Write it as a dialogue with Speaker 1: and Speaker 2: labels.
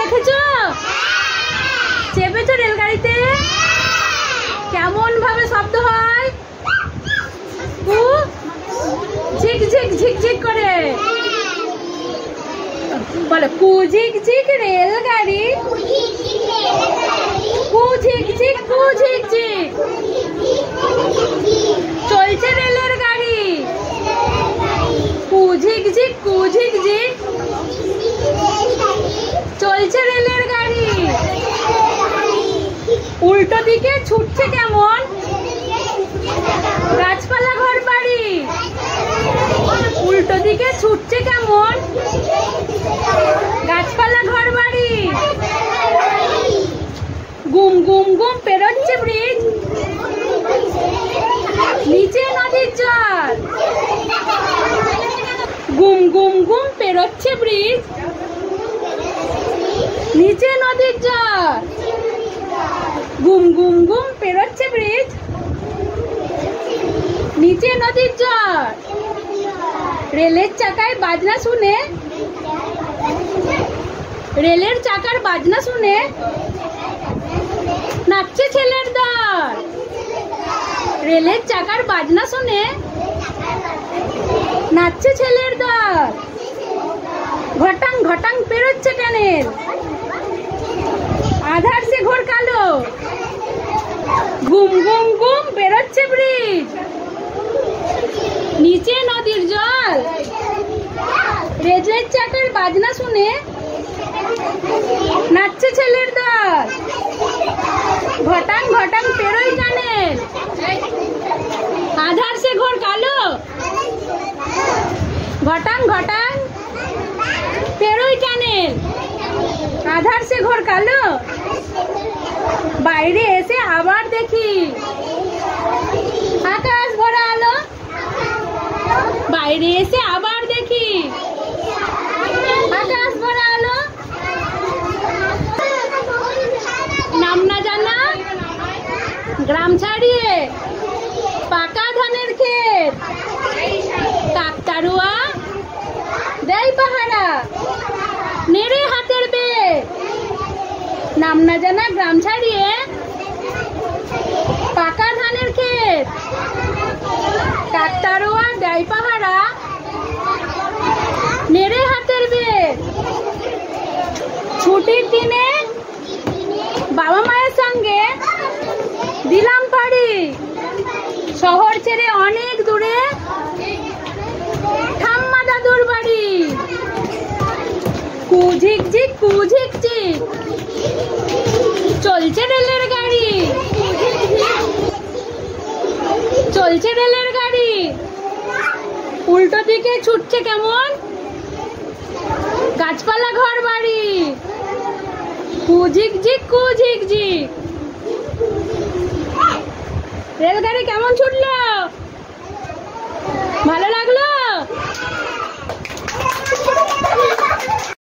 Speaker 1: দেখেছো? চেপেছো রেলগাড়িতে? কেমন ভাবে শব্দ হয়? কু ঝিক ঝিক ঝিক ঝিক করে বলে, কু ঝিক ঝিক রেলগাড়ি, কু ঝিক ঝিক কু ঝিক ঝিক চলছে রেলের গাড়ি, কু ঝিক ঝিক কু ঝিক ঝিক চলছে রেলের গাড়ি। উল্টো দিকে ছুটছে কেমন? গাছপালা ঘর বাড়ি। উল্টো দিকে ছুটছে কেমন? গাছপালা ঘর বাড়ি। গুম গুম গুম পেরোচ্ছে ব্রিজ, নিচে নদীর জল। গুম গুম গুম পেরোচ্ছে ব্রিজ, নিচে নদীর জল। গুম গুম গুম পেরোচ্ছে ব্রিজ, নিচে নদীর জল। রেলের চাকায় বাজনা শুনে, রেলের চাকার বাজনা শুনে নাচছে ছেলের দল। রেলের চাকার বাজনা শুনে নাচছে ছেলের দল। ঘটাং ঘটাং পেরোচ্ছে ট্যানেল, আধার সে ঘোর কালো। গুম গুম গুম পেরোচ্ছে ব্রিজ, নিচে নদীর জল। রেলের চাকার বাজনা শুনে নাচছে ছেলের দল। ঘটাং ঘটাং পেরোই টানেল, আধার সে ঘোর কালো। ঘটাং ঘটাং পেরোই টানেল, আধার সে ঘোর কালো। বাইরে এসে আবার দেখি আকাশ ভরা আলো। বাইরে এসে আবার দেখি আকাশ ভরা আলো। নাম না জানা গ্রাম ছাড়িয়ে পাকা ধানের ক্ষেত, কাকতাড়ুয়া দেয় পাহারা নেড়ে হাতের বেত। নাম না জানা গ্রাম ছাড়িয়ে পাকা ধানের ক্ষেত, কাকতাড়ুয়া দেয় পাহারা নেড়ে হাতের বেত। ছুটির দিনে বাবা মায়ের সঙ্গে দিলাম পাড়ি, শহর ছেড়ে অনেক দূরে ঠাম্মা দাদুর বাড়ি। কু ঝিক ঝিক কু ঝিক ঝিক চলছে রেলের গাড়ি, চলছে রেলের গাড়ি। উল্টো দিকে ছুটছে কেমন? গাছপালা ঘর বাড়ি। কু ঝিক ঝিক কু ঝিক ঝিক। রেলগাড়ি কেমন ছুটলো?